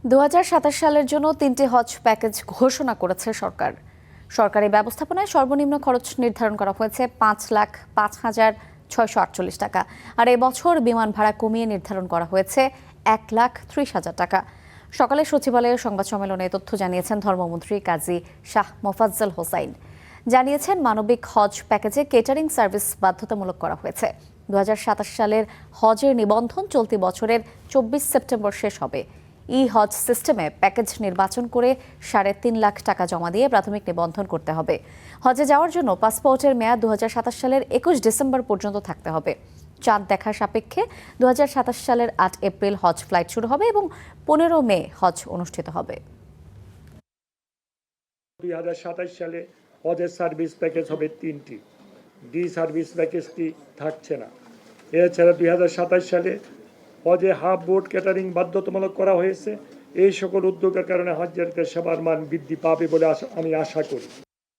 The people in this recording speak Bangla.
2027 সালের জন্য 3টি হজ প্যাকেজ ঘোষণা করেছে সরকার। সরকারি ব্যবস্থাপনায় সর্বনিম্ন খরচ নির্ধারণ করা হয়েছে 5,05,648 টাকা, আর এবছর বিমান ভাড়া কমিয়ে নির্ধারণ করা হয়েছে 1,30,000 টাকা। সকালে সচিবালয়ের সংবাদ সম্মেলনে তথ্য জানিয়েছেন ধর্মমন্ত্রী কাজী শাহ মোফাজ্জল হোসাইন। জানিয়েছেন মানবিক হজ প্যাকেজে কেটারিং সার্ভিস বাধ্যতামূলক করা হয়েছে। 2027 সালের হজের নিবন্ধন চলতি বছরের 24 সেপ্টেম্বর শেষ হবে। হজ সিস্টেমে প্যাকেজ নির্বাচন করে 3.5 লাখ টাকা জমা দিয়ে প্রাথমিক নিবন্ধন করতে হবে। হজে যাওয়ার জন্য পাসপোর্টের মেয়াদ 2027 সালের 21 ডিসেম্বর পর্যন্ত থাকতে হবে। চাঁদ দেখার সাপেক্ষে 2027 সালের 8 এপ্রিল হজ ফ্লাইট শুরু হবে এবং 15 মে হজ অনুষ্ঠিত হবে। 2027 সালে হজের সার্ভিস প্যাকেজ হবে 3টি। ডি সার্ভিস প্যাকেজটি থাকছে না। এছাড়া 2027 সালে হজে হাফ বোট ক্যাটারিং বাধ্যতামূলক করা হয়েছে। এই সকল উদ্যোগের কারণে হজযাত্রীদের সেবার মান বৃদ্ধি পাবে বলে আমি আশা করি।